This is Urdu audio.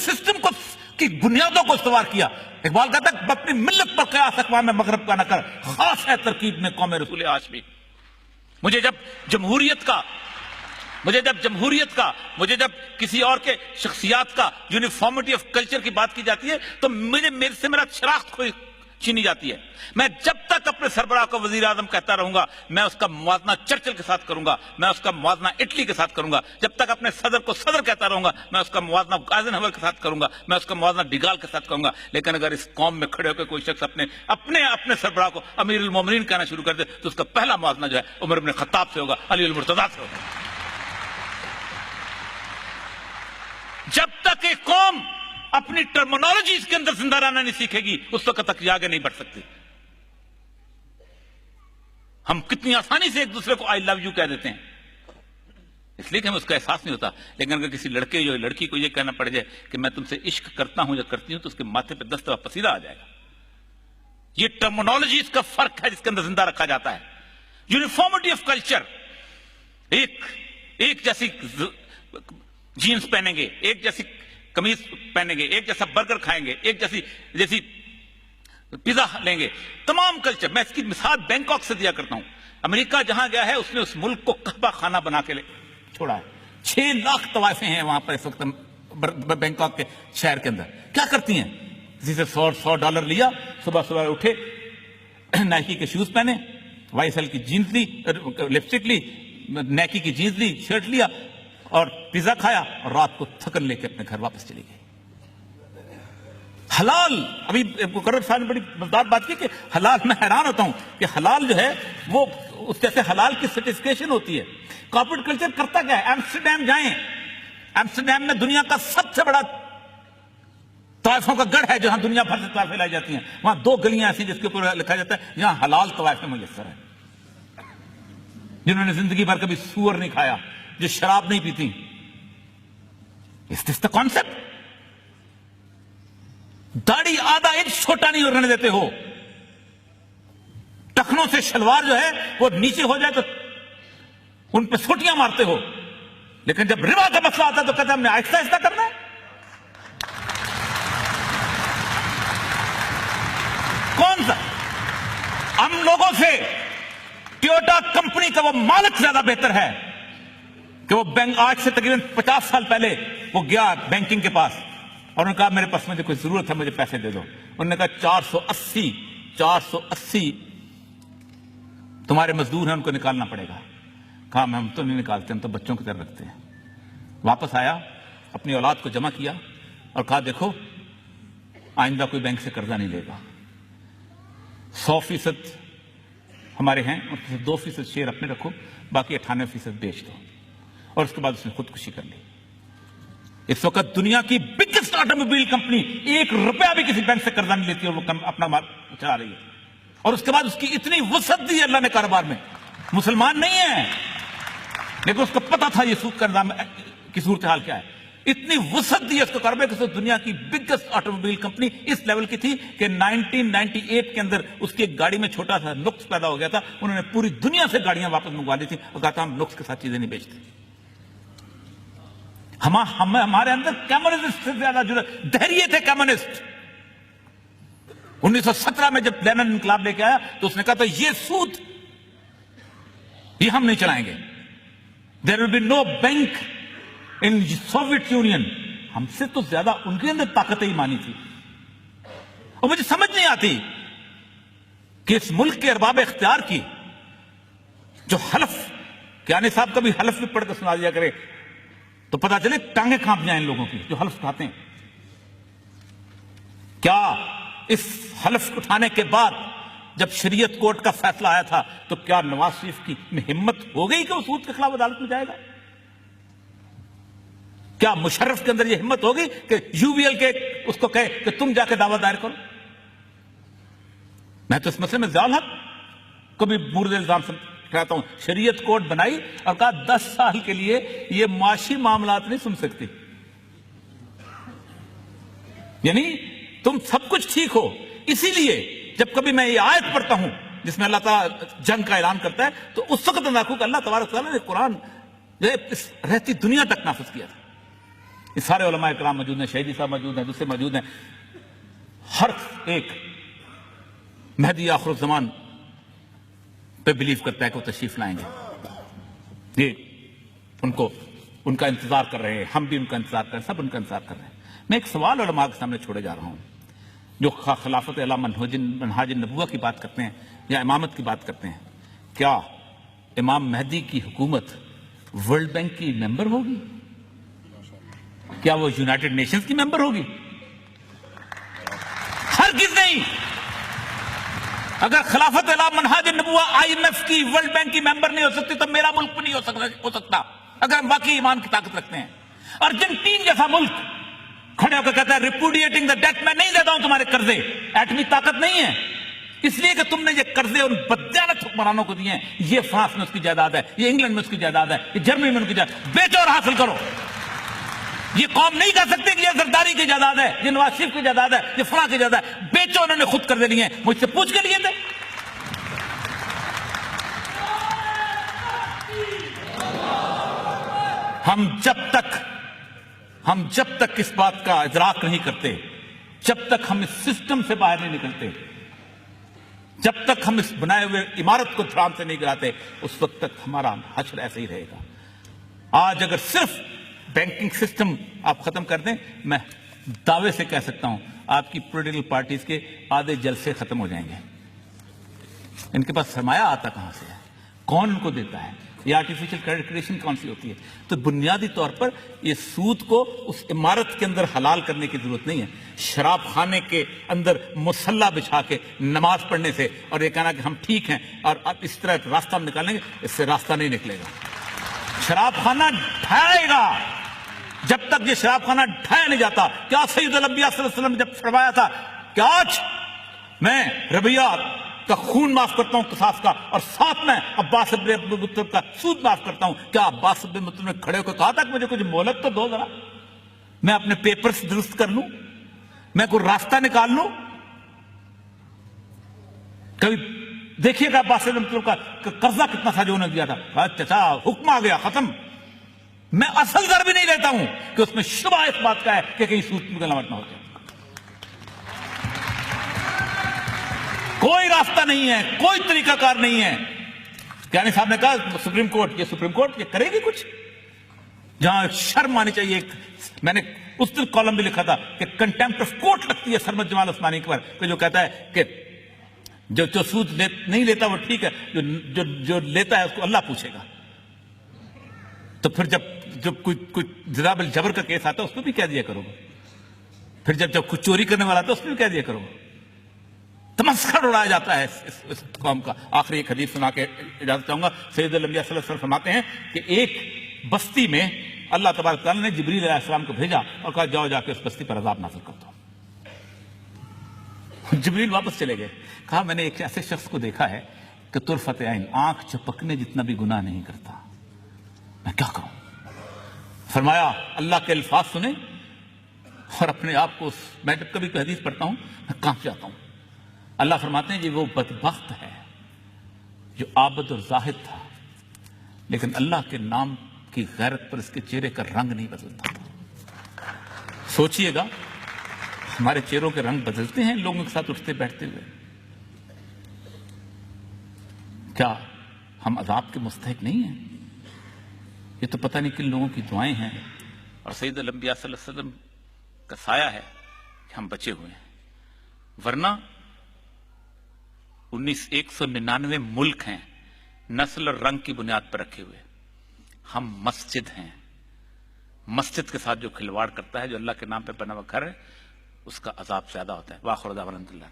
سسٹم کو کی بنیادوں کو استوار کیا. اقبال کہتا ہے اپنی ملت پر قیاس اقوام مغرب کا نہ کر، خاص ہے ترکیب میں قوم رسول ہاشمی. مجھے جب جمہوریت کا، مجھے جب کسی اور کے شخصیات کا یونیفارمٹی آف کلچر کی بات کی جاتی ہے تو میرے سے میرا شناخت چھینی جاتی ہے. میں جب تک اپنے سربراہ کو وزیر اعظم کہتا رہوں گا، میں اس کا موازنہ چرچل کے ساتھ کروں گا، میں اس کا موازنہ اٹلی کے ساتھ کروں گا. جب تک اپنے صدر کو صدر کہتا رہوں گا، میں اس کا موازنہ آئزنہاور کے ساتھ کروں گا، میں اس کا موازنہ ڈیگال کے ساتھ کروں گا. لیکن اگر اس قوم میں کھڑے ہو کے کوئی شخص اپنے سربراہ کو امیر المومنین کہنا شروع کر دے تو اس کا پہلا موازنہ جو ہے عمر بن خطاب سے ہوگا، علی المرتضیٰ سے ہوگا. جب تک ایک قوم اپنی ٹرمینالوجیز کے اندر زندہ رہنا نہیں سیکھے گی، اس وقت تک یہ آگے نہیں بڑھ سکتی. ہم کتنی آسانی سے ایک دوسرے کو آئی لو یو کہہ دیتے ہیں، اس لیے کہ ہمیں اس کا احساس نہیں ہوتا. لیکن اگر کسی لڑکے یا لڑکی کو یہ کہنا پڑ جائے کہ میں تم سے عشق کرتا ہوں یا کرتی ہوں، تو اس کے ماتھے پہ 10 دفعہ پسینہ آ جائے گا. یہ ٹرمینالوجیز کا فرق ہے جس کے اندر زندہ رکھا جاتا ہے. یونیفارمٹی آف کلچر، ایک جیسی جینز پہنیں گے، ایک جیسی قمیض پہنیں گے، ایک جیسا برگر کھائیں گے، ایک جیسی پیزا لیں گے. تمام کلچر. میں اس کی مثال بینکاک سے دیا کرتا ہوں. امریکہ جہاں گیا ہے اس نے اس ملک کو کعبہ خانہ بنا کے چھوڑا ہے. 6 لاکھ طوائفیں ہیں وہاں پر اس وقت بینکاک کے شہر کے اندر. کیا کرتی ہیں؟ کسی سے $100 لیا، صبح اٹھے، نائکی کے شوز پہنے، YSL کی جینز لی، لپسٹک لی، نائکی کی جینز لی، شرٹ لیا اور پیزا کھایا اور رات کو تھکن لے کے اپنے گھر واپس چلی گئی. حلال، ابھی مقرر صاحب نے بڑی مزدار بات کی کہ حلال، میں حیران ہوتا ہوں کہ حلال جو ہے وہ اس جیسے حلال کی سرٹیفکیشن ہوتی ہے. کارپوریٹ کلچر کرتا کیا ہے؟ ایمسٹرڈیم جائیں، ایمسٹرڈیم میں دنیا کا سب سے بڑا طوائفوں کا گڑھ ہے جہاں دنیا بھر سے طوائفیں لائی جاتی ہیں. وہاں 2 گلیاں ایسی جس کے اوپر لکھا جاتا ہے یہاں حلال طوائفیں میسر ہیں. جنہوں نے زندگی بھر کبھی سور نہیں کھایا، جو شراب نہیں پیتی. Is this the concept? داڑھی آدھا انچ چھوٹا نہیں رہنے دیتے ہو. ٹخنوں سے شلوار جو ہے وہ نیچے ہو جائے تو ان پہ سوٹیاں مارتے ہو. لیکن جب ربا کا مسئلہ آتا ہے تو کہتے ہیں ہم نے آہستہ آہستہ کرنا ہے. کون سا؟ ہم لوگوں سے ٹویوٹا کمپنی کا وہ مالک زیادہ بہتر ہے کہ وہ بینک آج سے تقریباً 50 سال پہلے وہ گیا بینکنگ کے پاس اور انہوں نے کہا میرے پاس مجھے کوئی ضرورت ہے، مجھے پیسے دے دو. انہوں نے کہا 480 تمہارے مزدور ہیں، ان کو نکالنا پڑے گا. کہا ہم تو نہیں نکالتے، ہم تو بچوں کی طرح رکھتے ہیں. واپس آیا، اپنی اولاد کو جمع کیا اور کہا دیکھو آئندہ کوئی بینک سے قرضہ نہیں لے گا. 100% ہمارے ہیں اور 2% شیئر اپنے رکھو، باقی 98% بیچ دو. اور اس کے بعد اس نے خودکشی کر لی. اس وقت دنیا کی بگیسٹ آٹوموبائل کمپنی 1 روپیہ بھی کسی بینک سے قرضہ نہیں لیتی اور وہ اپنا مال چلا رہی ہے. اور اس کے بعد اس کی اتنی وسعت دی اللہ نے کاروبار میں. مسلمان نہیں ہے لیکن اس کو پتا تھا یہ سود کا نظام کی صورتحال کیا ہے. اتنی وسعت دی اس کو کاروبار کہ دنیا کی بگیسٹ آٹوموبائل کمپنی اس لیول کی تھی کہ 1998 کے اندر اس کی ایک گاڑی میں چھوٹا سا نقص پیدا ہو گیا تھا. انہوں نے پوری دنیا سے گاڑیاں واپس منگوا لی تھی اور کہا تھا ہم نقص کے ساتھ چیزیں نہیں بیچتے. ہمارے اندر کمیونسٹ سے زیادہ دہریے تھے. کمیونسٹ 1917 میں جب لینن انقلاب لے کے آیا تو اس نے کہا تھا یہ سود یہ ہم نہیں چلائیں گے. There will be no bank in Soviet Union. ہم سے تو زیادہ ان کے اندر طاقت ایمانی تھی. اور مجھے سمجھ نہیں آتی کہ اس ملک کے ارباب اختیار کی جو حلف، کیانی صاحب کا بھی حلف بھی پڑھ کے سنا دیا کرے تو پتا چلے ٹانگیں کانپ جائیں ان لوگوں کی جو حلف اٹھاتے ہیں. کیا اس حلف اٹھانے کے بعد جب شریعت کورٹ کا فیصلہ آیا تھا تو کیا نواز شریف کی ہمت ہو گئی کہ وہ سود کے خلاف عدالت میں جائے گا؟ کیا مشرف کے اندر یہ ہمت ہوگی کہ UBL کے اس کو کہے کہ تم جا کے دعویٰ دائر کرو؟ میں تو اس مسئلے میں ضیاء الحق کو بھی مورد الزام کہتا ہوں. شریعت کورٹ بنائی اور کہا 10 سال کے لیے یہ معاشی معاملات نہیں سن سکتی. یعنی تم سب کچھ ٹھیک ہو. اسی لیے جب کبھی میں یہ آیت پڑھتا ہوں جس میں اللہ تعالیٰ جنگ کا اعلان کرتا ہے تو اس وقت اندازہ کہ اللہ تبارک تعالیٰ نے قرآن جو ہے رہتی دنیا تک نافذ کیا تھا. یہ سارے علماء کرام موجود ہیں، شہیدی صاحب موجود ہیں، دوسرے موجود ہیں. ہر ایک مہدی آخر الزمان پہ بلیو کرتا ہے کہ وہ تشریف لائیں گے. یہ ان کا انتظار کر رہے ہیں، ہم بھی ان کا انتظار کر رہے ہیں، سب ان کا انتظار کر رہے ہیں. میں ایک سوال علماء کے سامنے چھوڑے جا رہا ہوں جو خلافت علی منہاج النبوہ کی بات کرتے ہیں یا امامت کی بات کرتے ہیں. کیا امام مہدی کی حکومت ورلڈ بینک کی ممبر ہوگی؟ کیا وہ یونائٹڈ نیشنز کی ممبر ہوگی؟ ہرگز نہیں. اگر خلافت علی منہاج النبوہ IMF کی، ورلڈ بینک کی ممبر نہیں ہو سکتی تو میرا ملک بھی نہیں ہو سکتا اگر ہم واقعی ایمان کی طاقت رکھتے ہیں. ارجنٹین جیسا ملک کھڑے ہو کے کہتا ہے ریپوڈیٹنگ دا ڈیٹ، میں نہیں دیتا ہوں تمہارے قرضے. ایٹمی طاقت نہیں ہے اس لیے کہ تم نے یہ قرضے ان بددیانت حکمرانوں کو دیے ہیں. یہ فرانس میں اس کی جائیداد ہے، یہ انگلینڈ میں اس کی جائیداد ہے، یہ جرمنی میں ان کی جائیداد. بیچو اور حاصل کرو. یہ قوم نہیں کہہ سکتی کہ یہ زرداری کی جائیداد ہے، یہ نواز شریف کی جائیداد ہے، یہ فلاں کی جائیداد ہے. بیچو. انہوں نے خود قرضے لیے ہیں، مجھ سے پوچھ کے لیے تھے. ہم جب تک اس بات کا ادراک نہیں کرتے، جب تک ہم اس سسٹم سے باہر نہیں نکلتے، جب تک ہم اس بنائے ہوئے عمارت کو دھرام سے نہیں گراتے، اس وقت تک ہمارا حشر ایسے ہی رہے گا. آج اگر صرف بینکنگ سسٹم آپ ختم کر دیں، میں دعوے سے کہہ سکتا ہوں آپ کی پولیٹیکل پارٹیز کے آدھے جلسے ختم ہو جائیں گے. ان کے پاس سرمایہ آتا کہاں سے ہے؟ کون ان کو دیتا ہے؟ یہ آرٹیفیشل کریڈٹ کریشن کون سی ہوتی ہے؟ تو بنیادی طور پر یہ سود کو اس عمارت کے اندر حلال کرنے کی ضرورت نہیں ہے. شراب خانے کے اندر مسلح بچھا کے نماز پڑھنے سے اور یہ کہنا کہ ہم ٹھیک ہیں اور اب اس طرح راستہ ہم نکالیں گے، اس سے راستہ نہیں نکلے گا. شراب خانہ ڈھائے گا جب تک یہ شراب خانہ ڈھایا نہیں جاتا. کیا سید الانبیاء صلی اللہ علیہ وسلم نے جب فرمایا تھا کہ آج میں ربیہ کا خون معاف کرتا ہوں قصاص کا، اور ساتھ میں عباس ابن عبد المطلب کا سود معاف کرتا ہوں، کیا عباس ابن مطلب نے کھڑے ہو کے کہا تھا کہ مجھے کچھ مہلت تو دو ذرا، میں اپنے پیپرز درست کر لوں، میں کوئی راستہ نکال لوں؟ کبھی دیکھیے گا عباس ابن مطلب کا قرضہ کتنا تھا جو انہوں نے دیا تھا. چچا حکم آ گیا، ختم. میں اصل در بھی نہیں لیتا ہوں کہ اس میں شبہ اس بات کا ہے کہ کہیں سود میں گلاوٹ نہ ہو جائے. کوئی راستہ نہیں ہے، کوئی طریقہ کار نہیں ہے. یعنی صاحب نے کہا سپریم کورٹ یہ کرے گی کچھ؟ جہاں شرم آنی چاہیے. میں نے اس دن کالم بھی لکھا تھا کہ کنٹیمپٹ آف کورٹ لگتی ہے سرمد جمال عثمانی پر، کہ جو کہتا ہے کہ جو سود نہیں لیتا وہ ٹھیک ہے، جو لیتا ہے اس کو اللہ پوچھے گا. تو پھر جب کوئی جناب الجبر کا کیس آتا ہے اس میں بھی کہہ دیا کرو گا. پھر جب کوئی چوری کرنے والا آتا ہے اس میں بھی کہہ دیا کرو گا. تمسخر اڑایا جاتا ہے اس قوم کا. آخری ایک حدیث سنا کے اجازت چاہوں گا. سید الانبیاء صلی اللہ علیہ وسلم فرماتے ہیں کہ ایک بستی میں اللہ تبارک تعالیٰ نے جبریل علیہ السلام کو بھیجا اور کہا جاؤ جا کے اس بستی پر عذاب نازل کر دو. جبریل واپس چلے گئے. کہا میں نے ایک ایسے شخص کو دیکھا ہے کہ طرفت عین، آنکھ جھپکنے جتنا بھی گناہ نہیں کرتا، میں کیا کروں؟ فرمایا اللہ کے الفاظ سنیں اور اپنے آپ کو میں جب کبھی کوئی حدیث پڑھتا ہوں میں کانپ جاتا ہوں. اللہ فرماتے ہیں یہ وہ بدبخت ہے جو عابد اور زاہد تھا لیکن اللہ کے نام کی غیرت پر اس کے چہرے کا رنگ نہیں بدلتا. سوچئے گا ہمارے چہروں کے رنگ بدلتے ہیں لوگوں کے ساتھ اٹھتے بیٹھتے ہوئے. کیا ہم عذاب کے مستحق نہیں ہیں؟ یہ تو پتہ نہیں کن لوگوں کی دعائیں ہیں اور سید الانبیاء صلی اللہ علیہ وسلم کا سایہ ہے کہ ہم بچے ہوئے ہیں. ورنہ 199 ملک ہیں نسل اور رنگ کی بنیاد پر رکھے ہوئے. ہم مسجد ہیں. مسجد کے ساتھ جو کھلواڑ کرتا ہے، جو اللہ کے نام پہ بنا ہوا گھر ہے، اس کا عذاب زیادہ ہوتا ہے. وآخر دعوانا الحمدللہ.